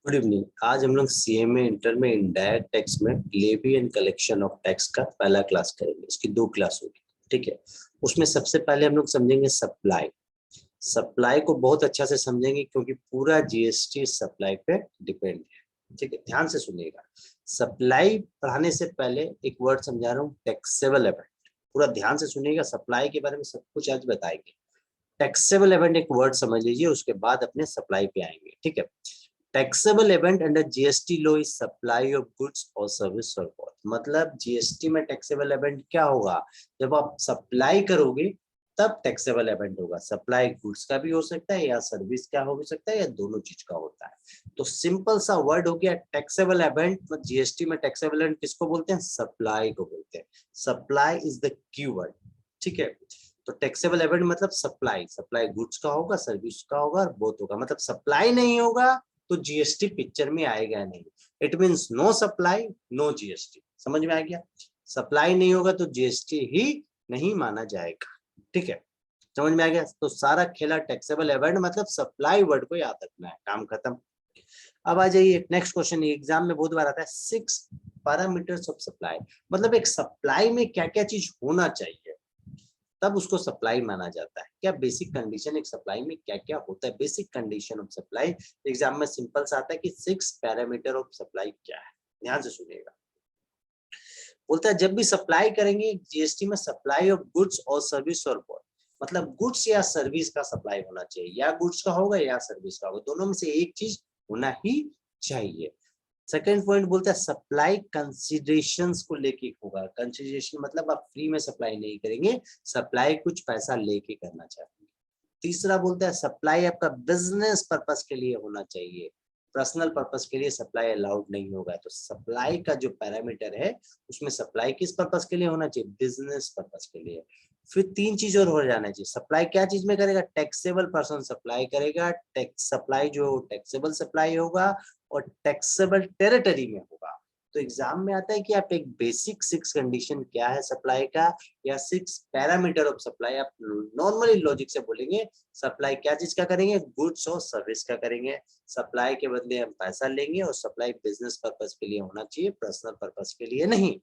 Good evening. आज हम लोग सीएमए इंटर में इनडायरेक्ट टैक्स में levy and collection of tax का पहला क्लास करेंगे। इसकी दो क्लास होगी, ठीक है। उसमें सबसे पहले हम लोग समझेंगे सप्लाई। सप्लाई को बहुत अच्छा से समझेंगे क्योंकि पूरा जीएसटी सप्लाई पे डिपेंड है, ठीक है। ध्यान से सुनिएगा। सप्लाई पढ़ाने से पहले एक वर्ड समझा रहा हूँ, टैक्सेबल एवेंट। पूरा ध्यान से सुनिएगा, सप्लाई के बारे में सब कुछ आज बताएंगे। टैक्सेबल एवेंट एक वर्ड समझ लीजिए, उसके बाद अपने सप्लाई पे आएंगे, ठीक है। Taxable event under GST law is supply of goods और सर्विस और बोथ। मतलब जीएसटी में टैक्सेबल इवेंट क्या होगा? जब आप सप्लाई करोगे तब टैक्सेबल इवेंट होगा। सप्लाई गुड्स का भी हो सकता है या सर्विस का हो सकता है या दोनों चीज का होता है। तो सिंपल सा वर्ड हो गया टैक्सेबल इवेंट। जीएसटी में टैक्सेबल इवेंट किसको बोलते हैं? सप्लाई को बोलते हैं। सप्लाई इज द कीवर्ड, ठीक है। तो टैक्सेबल इवेंट मतलब सप्लाई। सप्लाई गुड्स का होगा, सर्विस का होगा और बोथ होगा। मतलब सप्लाई नहीं होगा तो जीएसटी पिक्चर में आएगा नहीं। It means no supply no GST. समझ में आ गया? सप्लाई नहीं होगा तो जीएसटी ही नहीं माना जाएगा, ठीक है। समझ में आ गया? तो सारा खेला टैक्सेबल इवेंट मतलब सप्लाई वर्ड को याद रखना है, काम खत्म। अब आ जाइए नेक्स्ट क्वेश्चन। एग्जाम में बहुत बार आता है 6 पैरामीटर्स ऑफ सप्लाई। मतलब एक सप्लाई में क्या क्या चीज होना चाहिए तब उसको सप्लाई माना जाता है। क्या बेसिक कंडीशन एक सप्लाई में क्या क्या होता है? Basic condition of supply exam में सिंपल सा आता है कि 6 पैरामीटर ऑफ सप्लाई क्या है। ध्यान से सुनिएगा। बोलता है जब भी सप्लाई करेंगे जीएसटी में, सप्लाई ऑफ गुड्स और सर्विस और बोथ। मतलब गुड्स या सर्विस का सप्लाई होना चाहिए, या गुड्स का होगा या सर्विस का होगा, दोनों में से एक चीज होना ही चाहिए। सेकेंड पॉइंट बोलता है सप्लाई कंसिडरेशंस को लेके होगा। कंसिडरेशन मतलब आप फ्री में सप्लाई नहीं करेंगे, सप्लाई कुछ पैसा लेके करना चाहेंगे। तीसरा बोलता है सप्लाई आपका बिजनेस पर्पस के लिए होना चाहिए, पर्सनल पर्पस के लिए सप्लाई अलाउड नहीं होगा। तो सप्लाई का जो पैरामीटर है उसमें सप्लाई किस पर्पस के लिए होना चाहिए? बिजनेस पर्पस के लिए। फिर तीन चीज और हो जाना चाहिए। सप्लाई क्या चीज में करेगा? टैक्सेबल पर्सन सप्लाई करेगा। टैक्स सप्लाई जो टैक्सेबल सप्लाई होगा और टैक्सेबल टेरिटरी में होगा। तो एग्जाम में आता है कि आप एक बेसिक 6 कंडीशन क्या है सप्लाई का, या 6 पैरामीटर ऑफ सप्लाई। आप नॉर्मली लॉजिक से बोलेंगे सप्लाई क्या चीज का करेंगे? गुड्स और सर्विस का करेंगे। सप्लाई के बदले हम पैसा लेंगे और सप्लाई बिजनेस पर्पस के लिए होना चाहिए, पर्सनल पर्पस के लिए नहीं।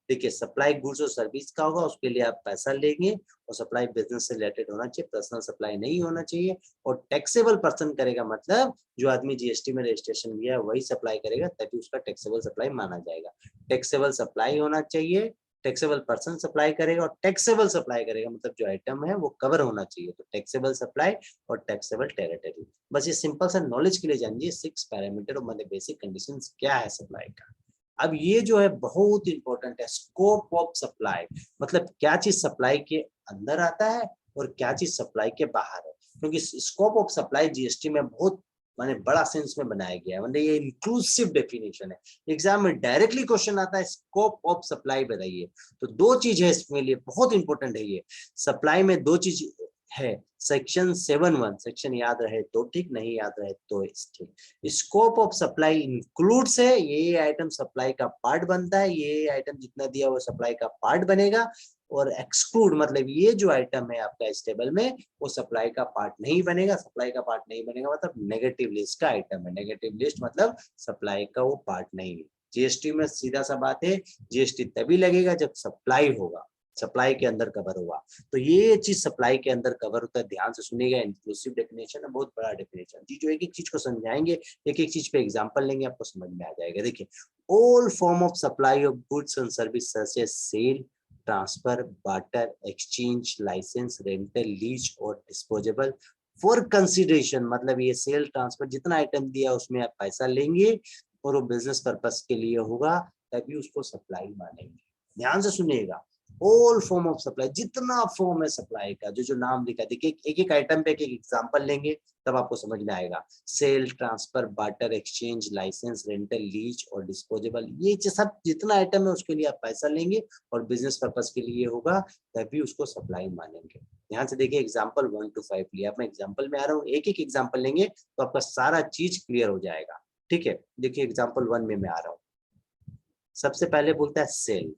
देखिए सप्लाई गुड्स और सर्विस का होगा, उसके लिए आप पैसा लेंगे और सप्लाई बिजनेस से रिलेटेड होना चाहिए, पर्सनल सप्लाई नहीं होना चाहिए। और टैक्सेबल पर्सन करेगा मतलब जो आदमी जीएसटी में रजिस्ट्रेशन किया है वही सप्लाई करेगा, तभी उसका टैक्सेबल सप्लाई माना जाएगा। टैक्सेबल सप्लाई होना चाहिए, टैक्सेबल पर्सन सप्लाई करेगा और टैक्सेबल सप्लाई करेगा मतलब जो आइटम है वो कवर होना चाहिए। तो टैक्सेबल सप्लाई और टैक्सेबल टेरिटरी। बस ये सिंपल सा नॉलेज के लिए जानिए 6 पैरामीटर मतलब बेसिक कंडीशंस क्या है सप्लाई का। अब ये जो है बहुत इंपॉर्टेंट है, स्कोप ऑफ सप्लाई। मतलब क्या चीज सप्लाई के अंदर आता है और क्या चीज सप्लाई के बाहर है। क्योंकि स्कोप ऑफ सप्लाई जीएसटी में बहुत माने बड़ा सेंस में बनाया गया है, मतलब ये इंक्लूसिव डेफिनेशन है। एग्जाम में डायरेक्टली क्वेश्चन आता है स्कोप ऑफ सप्लाई बताइए। तो दो चीज है इसमें लिए बहुत इंपॉर्टेंट है ये। सप्लाई में दो चीज है। सेक्शन 7(1) सेक्शन याद रहे तो ठीक, नहीं याद रहे तो ठीक। स्कोप ऑफ सप्लाई इंक्लूड्स है, ये आइटम सप्लाई का पार्ट बनता है, ये आइटम जितना दिया वो सप्लाई का पार्ट बनेगा। और एक्सक्लूड मतलब ये जो आइटम है आपका इस टेबल में वो सप्लाई का पार्ट नहीं बनेगा। सप्लाई का पार्ट नहीं बनेगा मतलब नेगेटिव लिस्ट का आइटम है। नेगेटिव लिस्ट मतलब सप्लाई का वो पार्ट नहीं है। जीएसटी में सीधा सा बात है, जीएसटी तभी लगेगा जब सप्लाई होगा, सप्लाई के अंदर कवर होगा। तो ये चीज सप्लाई के अंदर कवर होता है। ध्यान से सुनिएगा, इंक्लूसिव डेफिनेशन है, बहुत बड़ा डेफिनेशन जी। जो एक एक चीज को समझाएंगे, एक एक चीज पे एग्जांपल लेंगे, आपको समझ में आ जाएगा। देखिए all form of supply of goods and service such as sale, transfer, barter, exchange, licence, rental, lease और डिस्पोजेबल फॉर कंसिडरेशन। मतलब ये सेल ट्रांसफर जितना आइटम दिया उसमें आप पैसा लेंगे और वो बिजनेस पर्पस के लिए होगा, तभी उसको सप्लाई मानेंगे। ध्यान से सुनिएगा, ऑल फॉर्म ऑफ सप्लाई, जितना फॉर्म है सप्लाई का, जो जो नाम लिखा है। देखिए एक एक आइटम पे एक एक एग्जांपल लेंगे तब आपको समझ में आएगा। Sale, transfer, barter, exchange, licence, rental, lease और डिस्पोजेबल, ये सब जितना आइटम है उसके लिए आप पैसा लेंगे और बिजनेस पर्पस के लिए होगा, तभी उसको सप्लाई मानेंगे। ध्यान से देखिए एग्जाम्पल 1 to 5 लिया। मैं एग्जाम्पल में आ रहा हूँ, एक एक एग्जाम्पल लेंगे तो आपका सारा चीज क्लियर हो जाएगा, ठीक है। देखिए एग्जाम्पल 1 में मैं आ रहा हूँ। सबसे पहले बोलता है सेल।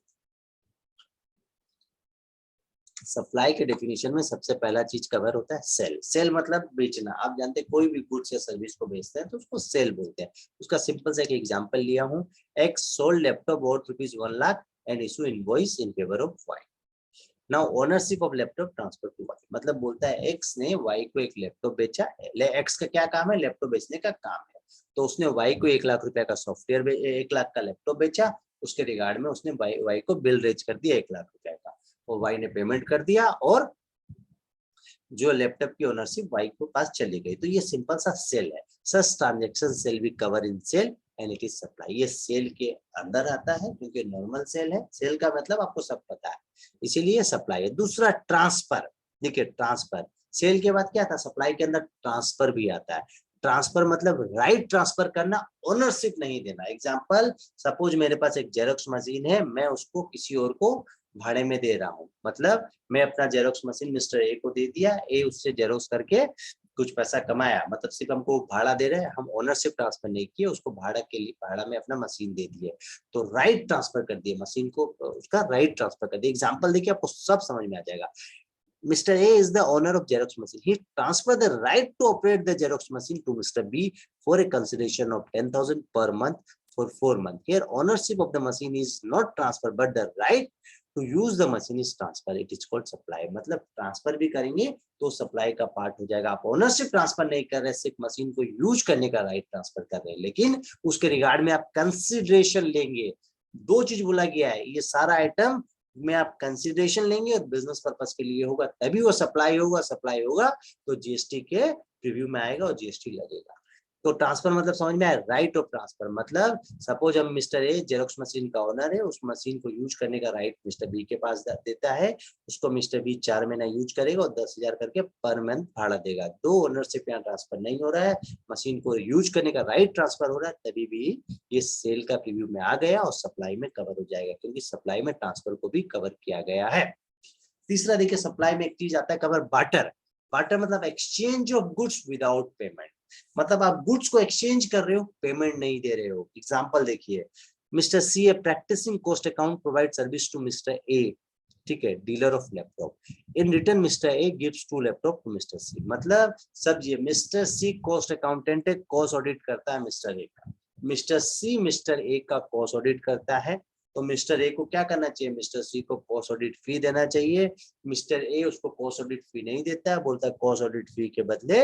सप्लाई के डेफिनेशन में सबसे पहला चीज कवर होता है सेल। सेल मतलब बेचना। आप जानते हैं कोई भी गुड्स या सर्विस को बेचते हैं तो उसको सेल बोलते हैं। उसका सिंपल सा एक एग्जांपल लिया हूं, X sold laptop worth ₹1,00,000 and issue invoice in favour of Y. Now ownership of laptop transfer to Y, मतलब बोलता है एक्स ने वाई को एक लैपटॉप बेचा। एक्स का क्या काम है? लैपटॉप बेचने का काम है। तो उसने वाई को ₹1,00,000 का सॉफ्टवेयर, 1,00,000 का लैपटॉप बेचा। उसके रिगार्ड में उसने वाई को बिल रेज कर दिया ₹1,00,000 का, और वाई ने पेमेंट कर दिया और जो लैपटॉप की ओनरशिप वाई को पास चली गई। तो ये सिंपल सा सेल है। Such transaction sale be cover in sale and it is supply. ये सेल के अंदर आता है क्योंकि नॉर्मल सेल है। सेल का मतलब आपको सब पता है, इसीलिए सप्लाई है। दूसरा ट्रांसफर। देखिए ट्रांसफर, सेल के बाद क्या था? सप्लाई के अंदर ट्रांसफर भी आता है। ट्रांसफर मतलब राइट ट्रांसफर करना, ओनरशिप नहीं देना। एग्जांपल, सपोज मेरे पास एक जेरोक्स मशीन है, मैं उसको किसी और को भाड़े में दे रहा हूँ। मतलब मैं अपना जेरोक्स मशीन मिस्टर ए को दे दिया, ए उससे जेरोक्स करके कुछ पैसा कमाया, मतलब सिर्फ हमको भाड़ा दे रहे हैं, हम ओनरशिप ट्रांसफर नहीं किए, उसको भाड़ा के लिए भाड़ा में अपना मशीन दे दिए। तो राइट ट्रांसफर कर दिए, मशीन को उसका राइट ट्रांसफर कर दिए। एग्जांपल देखिए आपको सब समझ में आ जाएगा। Mr. A is the owner of Xerox machine. He transferred the right to operate the Xerox machine to Mr. B for a consideration of 10,000 per month for 4 months. Here, ownership of the machine is not transferred, but the right to use the machine is transferred. It is called supply. मतलब transfer भी करेंगे तो supply का part हो जाएगा। आप ownership transfer नहीं कर रहे, सिर्फ मशीन को यूज करने का राइट ट्रांसफर कर रहे हैं, लेकिन उसके रिगार्ड में आप कंसिडरेशन लेंगे। दो चीज बोला गया है, ये सारा आइटम में आप कंसिडरेशन लेंगे और बिजनेस पर्पस के लिए होगा, तभी वो सप्लाई होगा। सप्लाई होगा तो जीएसटी के प्रीव्यू में आएगा और जीएसटी लगेगा। तो ट्रांसफर मतलब समझ में आया? राइट ऑफ ट्रांसफर मतलब सपोज हम मिस्टर ए जेरोक्स मशीन का ओनर है, उस मशीन को यूज करने का राइट मिस्टर बी के पास देता है। उसको मिस्टर बी 4 महीना यूज करेगा और 10,000 करके पर मंथ भाड़ा देगा। दो ओनरशिप यहाँ ट्रांसफर नहीं हो रहा है, मशीन को यूज करने का राइट ट्रांसफर हो रहा है, तभी भी ये सेल का प्रीव्यू में आ गया और सप्लाई में कवर हो जाएगा, क्योंकि सप्लाई में ट्रांसफर को भी कवर किया गया है। तीसरा देखिए, सप्लाई में एक चीज आता है कवर, बार्टर। बार्टर मतलब exchange of goods without payment. मतलब आप गुड्स को एक्सचेंज कर रहे हो, पेमेंट नहीं दे रहे हो। एग्जांपल देखिए, mister C a practising cost account provide service to mister A, ठीक है, dealer of laptop. In return mister A gives 2 laptop to mister C. मतलब सब ये मिस्टर सी कॉस्ट अकाउंटेंट है, कॉस्ट ऑडिट करता है मिस्टर ए का। मिस्टर सी मिस्टर ए का कॉस्ट ऑडिट करता है, तो मिस्टर ए को क्या करना चाहिए? मिस्टर सी को कॉस्ट ऑडिट फी देना चाहिए। मिस्टर ए उसको कॉस्ट ऑडिट फी नहीं देता है, बोलता है कॉस्ट ऑडिट फी के बदले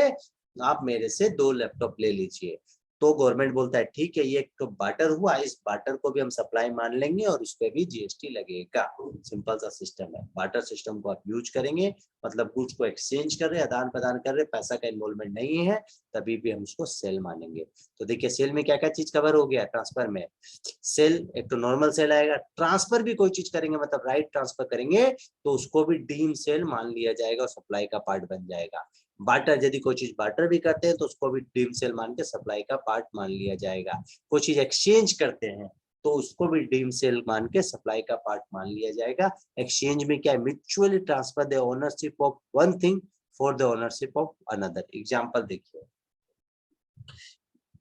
आप मेरे से 2 लैपटॉप ले लीजिए। तो गवर्नमेंट बोलता है ठीक है, ये एक तो बार्टर हुआ, इस बार्टर को भी हम सप्लाई मान लेंगे और इस पे भी जीएसटी लगेगा। सिंपल सा सिस्टम है। बार्टर सिस्टम को आप यूज करेंगे, मतलब गुड्स को एक्सचेंज कर रहे, आदान प्रदान कर रहे, पैसा का इन्वॉल्वमेंट नहीं है, तभी भी हम उसको सेल मानेंगे। तो देखिए सेल में क्या क्या चीज कवर हो गया। ट्रांसफर में सेल, एक तो नॉर्मल सेल आएगा। ट्रांसफर भी कोई चीज करेंगे मतलब राइट ट्रांसफर करेंगे तो उसको भी डीम सेल मान लिया जाएगा और सप्लाई का पार्ट बन जाएगा। बार्टर, यदि कोई चीज बार्टर भी करते हैं तो उसको भी डीम सेल मान के सप्लाई का पार्ट मान लिया जाएगा। कोई चीज एक्सचेंज करते हैं तो उसको भी डीम सेल मान के सप्लाई का पार्ट मान लिया जाएगा। एक्सचेंज में क्या है? Mutually transfer the ownership of one thing for the ownership of another. Example देखिए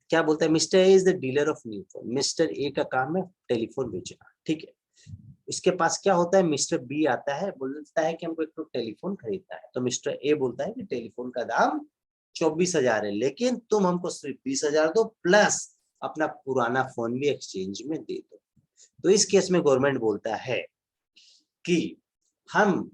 क्या बोलता है, mister A is the dealer of new phone. Mister A का काम है टेलीफोन बेचना, ठीक है। इसके पास क्या होता है, मिस्टर बी आता है, बोलता है कि हमको एक तो टेलीफोन खरीदना है। तो मिस्टर ए बोलता है कि टेलीफोन का दाम 24,000 है, लेकिन तुम हमको सिर्फ 20,000 दो, प्लस अपना पुराना फोन भी एक्सचेंज में दे दो। तो इस केस में गवर्नमेंट बोलता है कि हम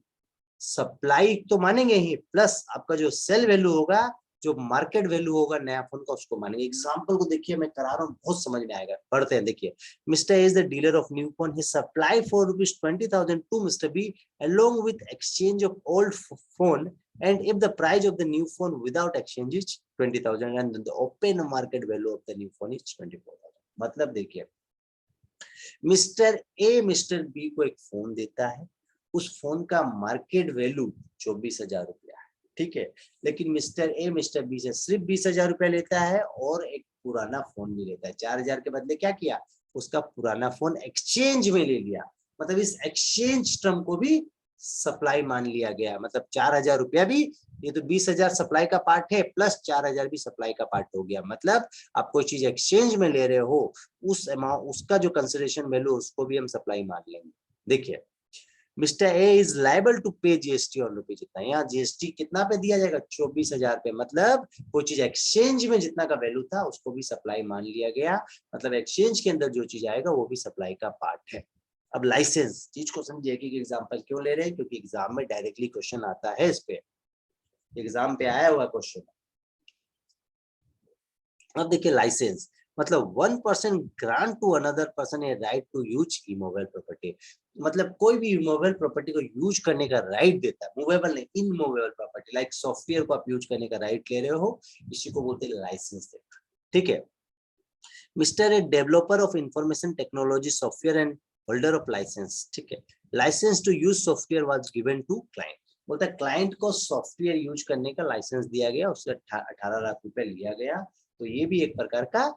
सप्लाई तो मानेंगे ही, प्लस आपका जो सेल वैल्यू होगा, जो मार्केट वैल्यू होगा नया फोन का, उसको मानेंगे। एग्जांपल को देखिए, मैं करा रहा हूँ, बहुत समझ में आएगा। पढ़ते हैं, देखिए। Mister is the dealer of new phone, he supply for ₹20,000 to mister B along with exchange of old phone, and if the price of the new phone without exchange is 20,000 and the open market value of the new phone is 24,000। मतलब देखिए, mister ए mister B को एक phone देता है, उस phone का market value 24,000 रुपया है, ठीक है। लेकिन मिस्टर ए मिस्टर बी से सिर्फ 20,000 रुपया लेता है और एक पुराना फोन भी लेता है। 4,000 के बदले क्या किया, उसका पुराना फोन एक्सचेंज में ले लिया। मतलब इस एक्सचेंज टर्म को भी सप्लाई मान लिया गया। मतलब 4,000 रुपया भी, ये तो 20,000 सप्लाई का पार्ट है, प्लस 4,000 भी सप्लाई का पार्ट हो गया। मतलब आप कोई चीज एक्सचेंज में ले रहे हो, उस अमाउंट, उसका जो कंसिडरेशन वैल्यू, उसको भी हम सप्लाई मान लेंगे। देखिए, mister A is liable to pay GST on rupees जितना, यहाँ जीएसटी कितना पे दिया जाएगा 24,000 पे, मतलब कोई चीज एक्सचेंज में जितना का वैल्यू था उसको भी सप्लाई मान लिया गया, मतलब एक्सचेंज के अंदर जो चीज आएगा वो भी सप्लाई का पार्ट है। अब लाइसेंस चीज को समझिए कि एग्जांपल क्यों ले रहे हैं, क्योंकि एग्जाम में डायरेक्टली क्वेश्चन आता है, इस पे एग्जाम पे आया हुआ क्वेश्चन। अब देखिए लाइसेंस मतलब 1% grant to another person a right to use immovable property, मतलब कोई भी इमोवेबल प्रॉपर्टी को यूज करने का राइट देता है, मूवेबल नहीं इनमूवेबल प्रॉपर्टी, लाइक सॉफ्टवेयर को आप यूज करने का राइट ले रहे हो, इसी को बोलते हैं लाइसेंस देना। ठीक है, mister A developer of information technology software and holder of licence, ठीक है, licence to use software was given to client, बोलता है क्लाइंट को सॉफ्टवेयर यूज करने का लाइसेंस दिया गया, उससे 18 लाख रुपए लिया गया, तो ये भी एक प्रकार का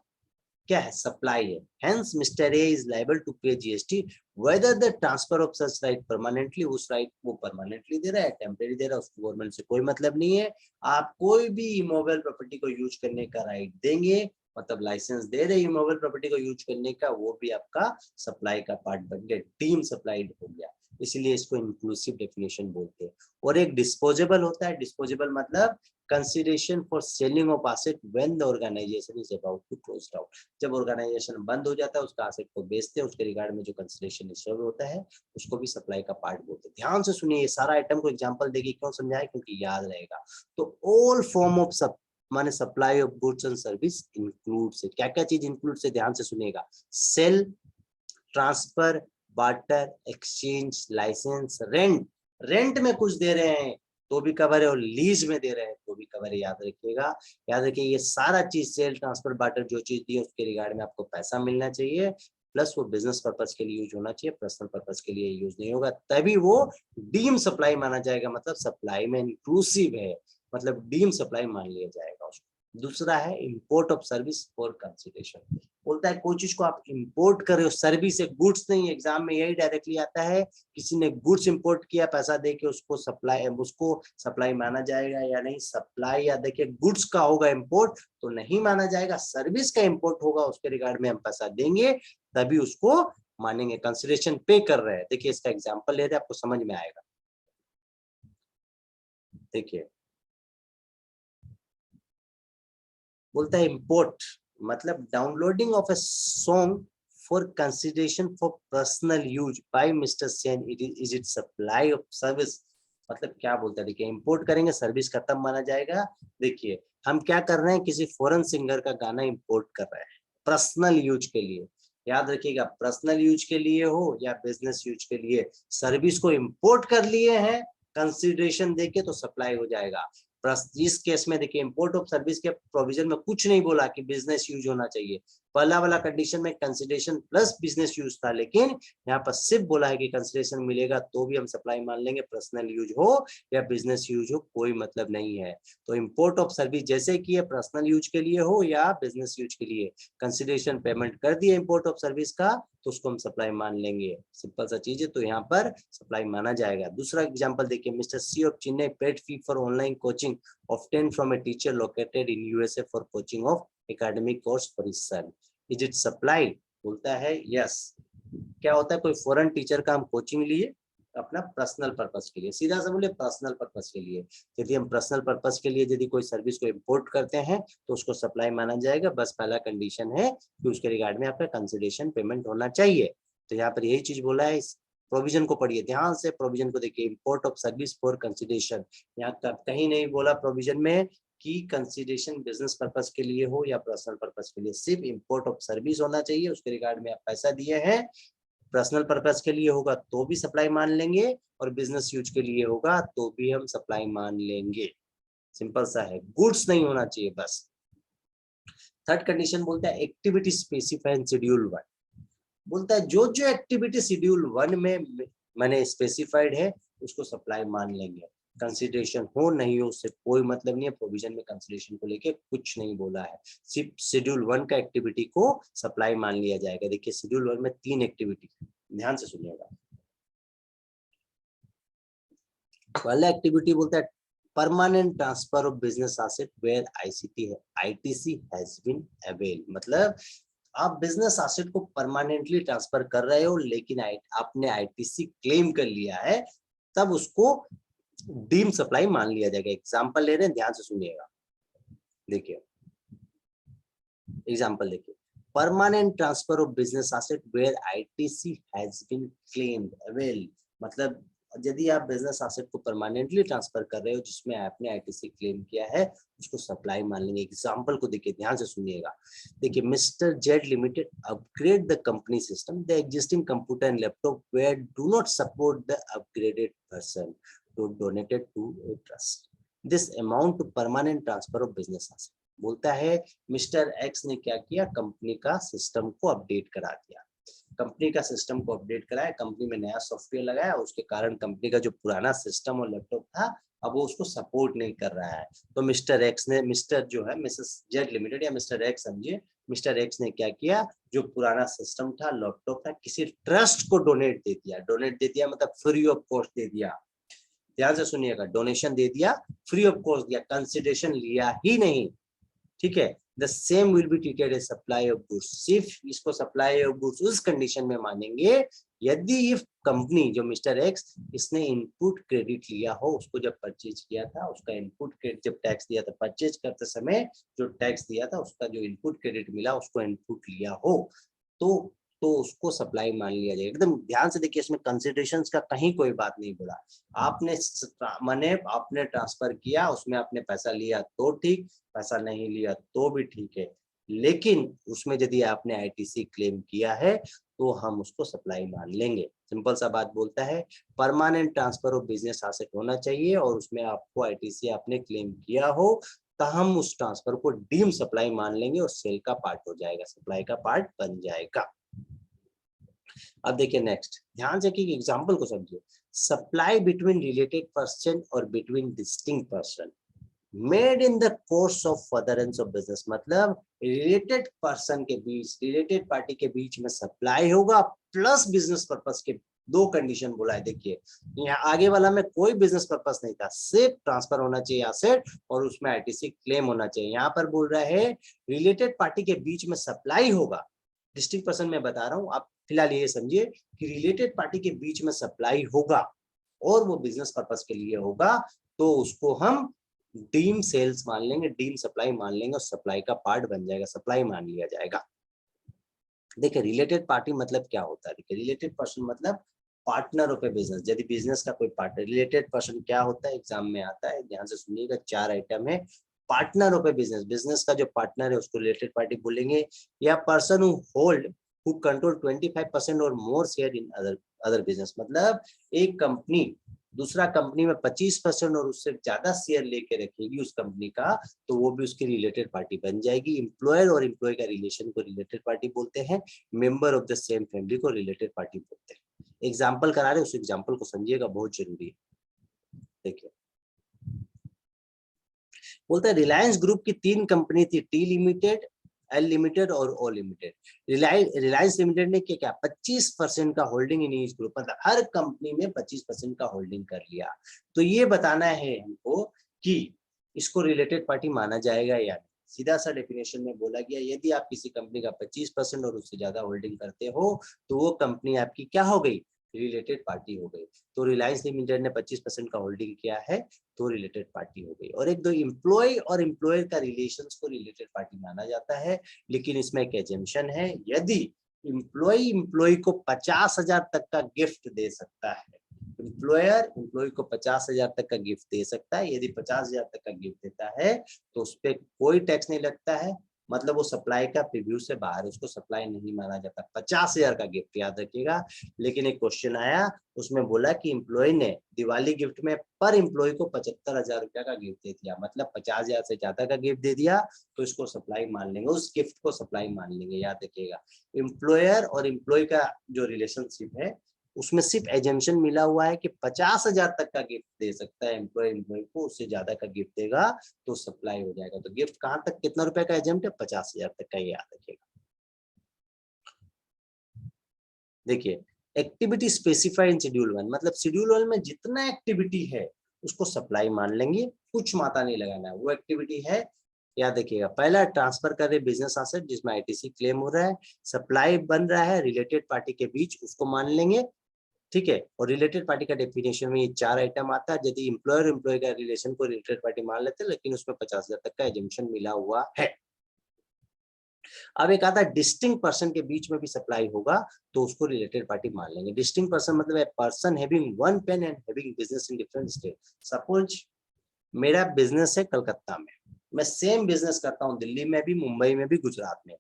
क्या है, सप्लाई है। Hence mister A is liable to pay GST whether the transfer of such right permanently, उस राइट वो परमानेंटली दे रहा है टेम्परेरी दे रहा है, उसको गवर्नमेंट से कोई मतलब नहीं है। आप कोई भी इमोवेबल प्रॉपर्टी को यूज करने का राइट देंगे, मतलब लाइसेंस दे रहे इमोवेबल प्रॉपर्टी को यूज करने का, वो भी आपका सप्लाई का पार्ट बन गया, डीम सप्लाइड हो गया, इसलिए इसको इंक्लूसिव डेफिनेशन बोलते हैं। और एक डिस्पोजेबल होता है, डिस्पोजेबल मतलब consideration for selling of asset when the organisation is about to close down, जब ऑर्गेनाइजेशन बंद हो जाता है उसका एसेट को बेचते हैं, उसके रिगार्ड में जो कंसिडरेशन रिजर्व होता है उसको भी सप्लाई का पार्ट बोलते हैं। ध्यान से सुनिए, ये सारा आइटम को एग्जांपल देके क्यों समझाए, क्योंकि याद रहेगा। तो ऑल फॉर्म ऑफ सब माने supply of goods and service include से, क्या क्या चीज इंक्लूड से, ध्यान से सुनिएगा, sale, transfer, barter, exchange, licence, rent, rent में कुछ दे रहे हैं तो भी कवर है, और लीज में दे रहे हैं तो भी कवर है, याद रखिएगा। याद रखिए ये सारा चीज सेल, ट्रांसफर, बार्टर जो चीज दी है उसके रिगार्ड में आपको पैसा मिलना चाहिए, प्लस वो बिजनेस पर्पज के लिए यूज होना चाहिए, पर्सनल पर्पज के लिए यूज नहीं होगा, तभी वो डीम सप्लाई माना जाएगा, मतलब सप्लाई में इंक्लूसिव है, मतलब डीम सप्लाई मान लिया जाएगा उसको। दूसरा है import of service for consideration, बोलता है कोई चीज को आप इंपोर्ट कर रहे हो, सर्विस है, गुड्स नहीं, एग्जाम में यही डायरेक्टली आता है, किसी ने गुड्स इंपोर्ट किया पैसा दे के, उसको सप्लाई माना जाएगा या नहीं, सप्लाई या देखिए गुड्स का होगा इंपोर्ट तो नहीं माना जाएगा, सर्विस का इंपोर्ट होगा उसके रिगार्ड में हम पैसा देंगे तभी उसको मानेंगे, कंसिडरेशन पे कर रहे हैं। देखिए इसका एग्जाम्पल ले रहे हैं, आपको समझ में आएगा। देखिए बोलता है इंपोर्ट मतलब downloading of a song for consideration for personal use by mister Sen, is it supply of service, मतलब क्या बोलता है, देखिए इंपोर्ट करेंगे सर्विस खत्म माना जाएगा। देखिए हम क्या कर रहे हैं, किसी फॉरेन सिंगर का गाना इंपोर्ट कर रहे हैं पर्सनल यूज के लिए, याद रखिएगा पर्सनल यूज के लिए हो या बिजनेस यूज के लिए, सर्विस को इंपोर्ट कर लिए हैं कंसिडरेशन देके तो सप्लाई हो जाएगा। इस केस में देखिए इंपोर्ट ऑफ सर्विस के प्रोविजन में कुछ नहीं बोला कि बिजनेस यूज होना चाहिए, पहला वाला कंडीशन में कंसिडरेशन प्लस बिजनेस यूज था, लेकिन यहाँ पर सिर्फ बोला है कि कंसिडरेशन मिलेगा तो भी हम सप्लाई मान लेंगे, पर्सनल यूज हो या बिजनेस यूज हो कोई मतलब नहीं है। तो इंपोर्ट ऑफ सर्विस जैसे कि पर्सनल यूज के लिए हो या बिजनेस यूज के लिए, कंसिडरेशन पेमेंट कर दिए इंपोर्ट ऑफ सर्विस का तो उसको हम सप्लाई मान लेंगे, सिंपल सा चीज है, तो यहाँ पर सप्लाई माना जाएगा। दूसरा एग्जांपल देखिए, mister C of Chennai paid fee for online coaching obtained from a teacher located in USA for coaching of academic course for his son. Is it supply? बोलता है यस। क्या होता है, कोई फॉरेन टीचर का हम कोचिंग लिए अपना पर्सनल पर्पस के लिए, सीधा सा बोले पर्सनल पर्पस के लिए, यदि हम पर्सनल पर्पस के लिए यदि कोई सर्विस को इंपोर्ट करते हैं तो उसको सप्लाई माना जाएगा, बस पहला कंडीशन है कि उसके रिगार्ड में आपका कंसिडरेशन पेमेंट होना चाहिए। तो यहाँ पर यही चीज बोला है, इस प्रोविजन को पढ़िए ध्यान से, प्रोविजन को देखिए, import of service for consideration, यहाँ कहीं नहीं बोला प्रोविजन में कि कंसिडरेशन बिजनेस पर्पस के लिए हो या पर्सनल पर्पस के लिए, सिर्फ इंपोर्ट ऑफ सर्विस होना चाहिए, उसके रिगार्ड में आप पैसा दिए हैं, पर्सनल पर्पस के लिए होगा तो भी सप्लाई मान लेंगे और बिजनेस यूज के लिए होगा तो भी हम सप्लाई मान लेंगे, सिंपल सा है, गुड्स नहीं होना चाहिए बस। थर्ड कंडीशन बोलता है एक्टिविटी स्पेसिफाइड इन शेड्यूल 1, बोलता है जो जो एक्टिविटी शेड्यूल 1 में मैंने स्पेसिफाइड है उसको सप्लाई मान लेंगे, कंसिडरेशन हो नहीं हो उससे कोई मतलब नहीं है, प्रोविजन में कंसिडरेशन को लेके कुछ नहीं बोला है, सिर्फ शेड्यूल 1 का एक्टिविटी को सप्लाई मान लिया जाएगा। देखिए शेड्यूल 1 में 3 एक्टिविटी, ध्यान से सुनिएगा। पहला एक्टिविटी बोलता है permanent transfer of business asset where ICT है आईटीसी हैज बीन अवेल, मतलब आप बिजनेस एसेट को परमानेंटली ट्रांसफर कर रहे हो, लेकिन आपने आईटीसी क्लेम कर लिया है, तब उसको डीम सप्लाई मान लिया जाएगा। एग्जांपल ले रहे हैं, ध्यान से सुनिएगा। देखिए एग्जांपल देखिए, permanent transfer of business asset where ITC has been claimed avail, मतलब यदि आप बिजनेस एसेट को परमानेंटली ट्रांसफर कर रहे हो जिसमें आपने आईटीसी क्लेम किया है, उसको सप्लाई मान लेंगे। एग्जांपल को देखिए, ध्यान से सुनिएगा। देखिए, mister Z limited upgrade the company system, the existing computer and laptop where do not support the upgraded person to donated to a trust, this amount to permanent transfer of business asset. बोलता है mister x ने क्या किया, company का system को update करा दिया, company का सिस्टम को अपडेट कराया, कंपनी में नया सॉफ्टवेयर लगाया, उसके कारण कंपनी का जो पुराना सिस्टम और लैपटॉप था अब वो उसको सपोर्ट नहीं कर रहा है। तो मिस्टर एक्स ने, मिस्टर जो है मिसेस जेड लिमिटेड या मिस्टर एक्स समझिए, मिस्टर एक्स ने क्या किया, जो पुराना सिस्टम था, लैपटॉप था, किसी ट्रस्ट को डोनेट दे दिया। डोनेट दे दिया मतलब फ्री ऑफ कॉस्ट दे दिया। ध्यान से सुनिएगा, डोनेशन दे दिया, फ्री ऑफ कॉस्ट दिया, कंसिडरेशन लिया ही नहीं। ठीक है, the same will be treated as supply of goods. सिर्फ इसको सप्लाई ऑफ गुड्स उस कंडीशन में मानेंगे यदि इफ कंपनी, जो मिस्टर एक्स, इसने इनपुट क्रेडिट लिया हो, उसको जब परचेज किया था, उसका इनपुट क्रेडिट, जब टैक्स दिया था परचेज करते समय, जो टैक्स दिया था उसका जो इनपुट क्रेडिट मिला, उसको इनपुट लिया हो, तो उसको सप्लाई मान लिया जाए। एकदम ध्यान से देखिए, इसमें कंसिडरेशंस का कहीं कोई बात नहीं बोला। आपने माने आपने ट्रांसफर किया, उसमें आपने पैसा लिया तो ठीक, पैसा नहीं लिया तो भी ठीक है, लेकिन उसमें यदि आपने आईटीसी क्लेम किया है तो हम उसको सप्लाई मान लेंगे। सिंपल सा बात बोलता है, permanent transfer of business asset होना चाहिए और उसमें आपको आईटीसी आपने क्लेम किया हो, तो हम उस ट्रांसफर को डीम सप्लाई मान लेंगे और सेल का पार्ट हो जाएगा, सप्लाई का पार्ट बन जाएगा। अब देखिए नेक्स्ट, ध्यान से कि एग्जांपल को समझिए। सप्लाई बिटवीन रिलेटेड पर्सन और between distinct person made in the course of furtherance of business, मतलब रिलेटेड पर्सन के बीच, रिलेटेड पार्टी के बीच में सप्लाई होगा प्लस बिजनेस पर्पस के, दो कंडीशन बोला है। देखिए यहाँ आगे वाला में कोई बिजनेस पर्पस नहीं था, सिर्फ ट्रांसफर होना चाहिए एसेट और उसमें आईटीसी क्लेम होना चाहिए। यहाँ पर बोल रहा है रिलेटेड पार्टी के बीच में सप्लाई होगा, डिस्ट्रिक्ट पर्सन में बता रहा हूँ, आप फिलहाल ये समझिए कि रिलेटेड पार्टी के बीच में सप्लाई होगा और वो बिजनेस पर्पस के लिए होगा, तो उसको हम डीम सेल्स मान लेंगे, डीम सप्लाई मान लेंगे और सप्लाई का पार्ट बन जाएगा, सप्लाई मान लिया जाएगा। देखिए रिलेटेड पार्टी मतलब क्या होता है, देखिए रिलेटेड पर्सन मतलब पार्टनर ऑफ ए बिजनेस, यदि बिजनेस का कोई पार्टनर। रिलेटेड पर्सन क्या होता है, एग्जाम में आता है, ध्यान से सुनिएगा, 4 आइटम है। Partner of A business, business का जो पार्टनर है उसको रिलेटेड पार्टी बोलेंगे, या person who hold who control 25% और मोर शेयर इन अदर बिजनेस, मतलब एक कंपनी दूसरा कंपनी में 25% और उससे ज्यादा शेयर लेके रखेगी उस कंपनी का, तो वो भी उसकी रिलेटेड पार्टी बन जाएगी। एम्प्लॉयर और एम्प्लॉय का रिलेशन को रिलेटेड पार्टी बोलते हैं, member of the same family को रिलेटेड पार्टी बोलते हैं। एग्जाम्पल करा रहे, उस एग्जाम्पल को समझिएगा, बहुत जरूरी है। देखिए बोलता है रिलायंस ग्रुप की 3 कंपनी थी, टी लिमिटेड, एल लिमिटेड और ओ लिमिटेड। रिलायंस लिमिटेड ने क्या 25% का होल्डिंग इन ईच ग्रुप, मतलब हर कंपनी में 25% का होल्डिंग कर लिया। तो ये बताना है हमको कि इसको रिलेटेड पार्टी माना जाएगा या नहीं। सीधा सा डेफिनेशन में बोला गया, यदि आप किसी कंपनी का 25% और उससे ज्यादा होल्डिंग करते हो तो वो कंपनी आपकी क्या हो गई, रिलेटेड पार्टी हो गई। तो रिलायंस लिमिटेड ने 25% का होल्डिंग किया है तो रिलेटेड पार्टी हो गई। और एक दो एम्प्लॉय और एम्प्लॉयर का रिलेशंस को रिलेटेड पार्टी माना जाता है, लेकिन इसमें एक एजम्पशन है, यदि एम्प्लॉय को 50,000 तक का गिफ्ट दे सकता है, एम्प्लॉयर एम्प्लॉय को 50,000 तक का गिफ्ट दे सकता है, यदि 50,000 तक का गिफ्ट देता है तो उस पर कोई टैक्स नहीं लगता है, मतलब वो सप्लाई का प्रीव्यू से बाहर, उसको सप्लाई नहीं माना जाता। 50,000 का गिफ्ट याद रखिएगा। लेकिन एक क्वेश्चन आया, उसमें बोला कि एम्प्लॉय ने दिवाली गिफ्ट में पर एम्प्लॉय को 75,000 रुपया का गिफ्ट दे दिया, मतलब 50,000 से ज्यादा का गिफ्ट दे दिया, तो इसको सप्लाई मान लेंगे, उस गिफ्ट को सप्लाई मान लेंगे। याद रखिएगा, एम्प्लॉयर और एम्प्लॉय का जो रिलेशनशिप है उसमें सिर्फ एजम्पशन मिला हुआ है कि 50,000 तक का गिफ्ट दे सकता है एम्प्लॉय एम्प्लॉय को, उससे ज्यादा का गिफ्ट देगा तो सप्लाई हो जाएगा। तो गिफ्ट कहां तक, कितना रुपए का एजम्प्ट है, 50,000 तक का, याद रखिएगा। देखिए एक्टिविटी स्पेसिफाइड इन शेड्यूल 1, मतलब शेड्यूल 1 में जितना एक्टिविटी है उसको सप्लाई मान लेंगे, कुछ मात्रा नहीं लगाना है। वो एक्टिविटी है याद रखिएगा, पहला ट्रांसफर कर रहे बिजनेस एसेट जिसमें आईटीसी क्लेम हो रहा है, सप्लाई बन रहा है रिलेटेड पार्टी के बीच, उसको मान लेंगे, ठीक है। और रिलेटेड पार्टी का डेफिनेशन में ये 4 आइटम आता है। यदि एम्प्लॉयर एम्प्लॉय का रिलेशन को रिलेटेड पार्टी मान लेते हैं, लेकिन उसमें 50,000 तक का एजम्पशन मिला हुआ है। अब एक आता है डिस्टिंक्ट पर्सन के बीच में भी सप्लाई होगा तो उसको रिलेटेड पार्टी मान लेंगे। डिस्टिंक्ट पर्सन मतलब है person having one PAN and having business in different state. Suppose मेरा बिजनेस है कलकत्ता में, मैं सेम बिजनेस करता हूँ दिल्ली में भी, मुंबई में भी, गुजरात में,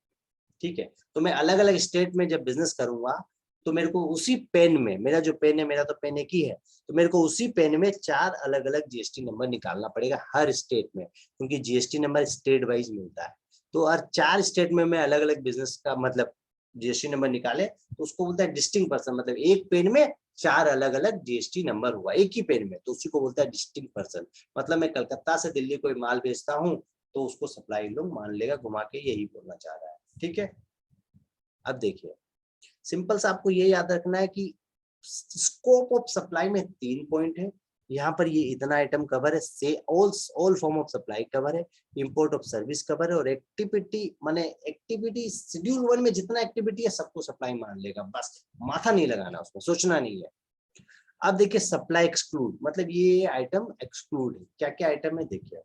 ठीक है। तो मैं अलग अलग स्टेट में जब बिजनेस करूंगा तो मेरे को उसी पेन में, मेरा जो पेन है, मेरा तो पेन एक ही है, तो मेरे को उसी पेन में 4 अलग अलग जीएसटी नंबर निकालना पड़ेगा हर स्टेट में, क्योंकि जीएसटी नंबर स्टेट वाइज मिलता है। तो हर 4 स्टेट में मैं अलग अलग बिजनेस का मतलब जीएसटी नंबर निकाले तो उसको बोलता है डिस्टिंक्ट पर्सन, मतलब एक पेन में 4 अलग अलग जीएसटी नंबर हुआ एक ही पेन में, तो उसी को बोलता है डिस्टिंक्ट पर्सन। मतलब मैं कलकत्ता से दिल्ली कोई माल भेजता हूँ तो उसको सप्लाई लोग मान लेगा, घुमा के यही बोलना चाह रहा है, ठीक है। अब देखिए, सिंपल सा आपको ये याद रखना है कि स्कोप ऑफ सप्लाई में 3 पॉइंट है। यहाँ पर ये इतना आइटम कवर है, से all form of supply cover है, इंपोर्ट ऑफ सर्विस कवर है, और एक्टिविटी माने एक्टिविटी शेड्यूल 1 में जितना एक्टिविटी है सबको सप्लाई मान लेगा, बस माथा नहीं लगाना, उसमें सोचना नहीं है। अब देखिए सप्लाई एक्सक्लूड, मतलब ये आइटम एक्सक्लूड है। क्या क्या आइटम है देखिए,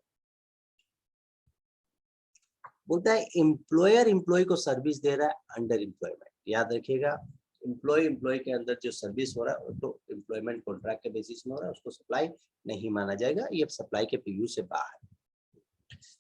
बोलता है एम्प्लॉयर एम्प्लॉय को सर्विस दे रहा है अंडर एम्प्लॉयमेंट। याद रखिएगा, एम्प्लॉय के अंदर जो सर्विस हो रहा है तो एम्प्लॉयमेंट कॉन्ट्रैक्ट के बेसिस में हो रहा है, उसको सप्लाई नहीं माना जाएगा, ये सप्लाई के पीयू से बाहर।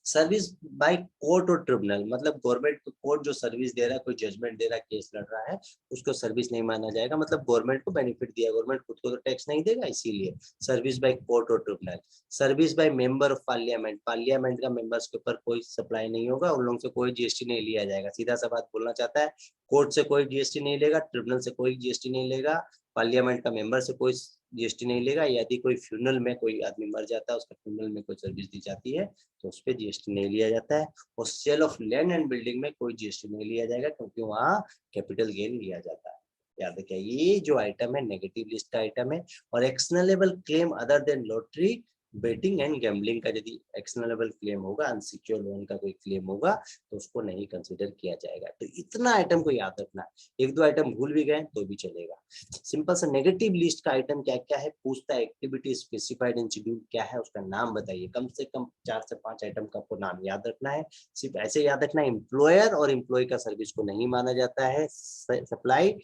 सर्विस बाय कोर्ट और ट्रिब्यूनल, मतलब गवर्नमेंट को कोर्ट जो सर्विस दे रहा है, कोई जजमेंट दे रहा है, केस लड़ रहा है, उसको सर्विस नहीं माना जाएगा, मतलब गवर्नमेंट को बेनिफिट दिया, गवर्नमेंट खुद को तो टैक्स नहीं देगा, इसीलिए सर्विस बाय कोर्ट और tribunal. Service by member of parliament, parliament का मेंबर्स के ऊपर कोई सप्लाई नहीं होगा, उन लोगों से कोई जीएसटी नहीं लिया जाएगा, सीधा सा बात बोलना चाहता है। कोर्ट से कोई जीएसटी नहीं लेगा, ट्रिब्यूनल से कोई जीएसटी नहीं लेगा, पार्लियामेंट का मेंबर से कोई जीएसटी नहीं लेगा। यदि कोई फ्यूनरल में कोई आदमी मर जाता है, उसका फ्यूनरल में कोई सर्विस दी जाती है तो उस पर जीएसटी नहीं लिया जाता है। और sale of land and building में कोई जीएसटी नहीं लिया जाएगा, क्योंकि वहाँ कैपिटल गेन लिया जाता है। याद रखिए, ये जो आइटम है नेगेटिव लिस्ट का आइटम है। और actionable claim other than lottery, betting and gambling का यदि एक्शनेबल क्लेम होगा, अनसिक्योर्ड लोन का कोई क्लेम होगा, तो उसको नहीं कंसिडर किया जाएगा। तो इतना आइटम को याद रखना है, 1-2 आइटम भूल भी गए तो भी चलेगा। सिंपल सा नेगेटिव लिस्ट का आइटम क्या क्या है पूछता है, एक्टिविटी स्पेसिफाइड इन शेड्यूल क्या है, उसका नाम बताइए। कम से कम 4 से 5 आइटम का आपको नाम याद रखना है। सिर्फ ऐसे याद रखना है, एम्प्लॉयर और एम्प्लॉय का सर्विस को नहीं माना जाता है सप्लाई,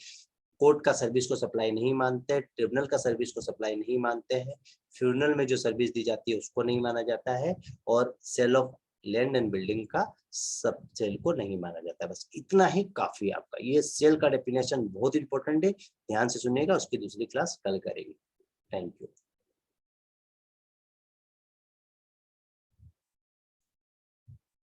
कोर्ट का सर्विस को सप्लाई नहीं मानते, ट्रिब्यूनल का सर्विस को सप्लाई नहीं मानते हैं, फ्यूनरल में जो सर्विस दी जाती है उसको नहीं माना जाता है, और sale of land and building का सब सेल को नहीं माना जाता है। बस इतना ही काफी है आपका। ये सेल का डेफिनेशन बहुत इंपॉर्टेंट है, ध्यान से सुनिएगा, उसकी दूसरी क्लास कल करेंगे। Thank you.